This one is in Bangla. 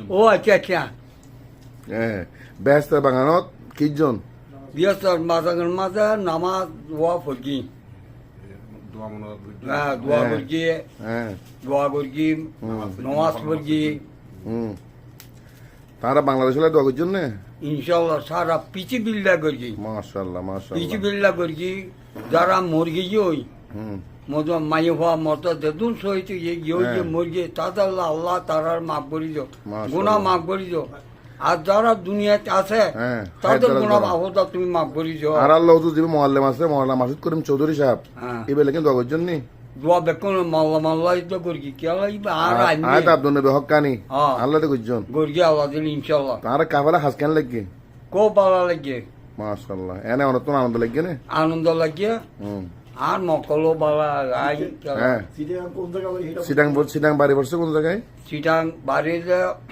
ও আচ্ছা আচ্ছা হ্যাঁ ব্যস্ত বাগানত কিজন বিয়াস্তর মাঝাগের মাঝে নামাজ দোয়া ফরগি হ্যাঁ দোয়া ফরগি হ্যাঁ দোয়া করগি নামাজ ফরগি তারা বাংলাদেশ হলে দোয়া করছেন না ইনশাল্লাহ সারা পিছি বিল্লা করগি মাশাআল্লাহ পিছি মাশাআল্লাহ বিল্লা করগি যারা মরগি ওই হুম মতো মাইয়ে হওয়া মতো দেদুন সহিত ইয়ে হ্যাঁ। মরগি তাদের আল্লাহ তারার মাফ করি দো মাশাআল্লাহ। গুনাহ মাফ করি দো আর যারা দুনিয়াতে আছে হ্যাঁ, তাদের হায়দার গুনাহ যারা। আহত তুমি মাফ করি দো আর আল্লাহ তো যিনি মোয়াল্লেম আছে মৌলানা মাসুদ করিম চৌধুরী সাহেব হ্যাঁ। এবার লেখেন দোয়া করছেন নি দোয়া বেকন মাল্লা মাল্লা তো করগি কে লাইবা আর আয়াত আব্দুল নবী হক্কানি হ্যাঁ। আল্লাহ তো করছেন গর্গি আল্লাহ দিন ইনশাল্লাহ তারা কাফেলা হাসকেন লাগবে কো পালা লাগে মাশাআল্লাহ এনে অনেক আনন্দ লাগবে না আনন্দ লাগে আর মকলো বালা আই হ্যাঁ সিটাং বাড়ি পড়ছে কোন জায়গায় চিটাং বাড়িতে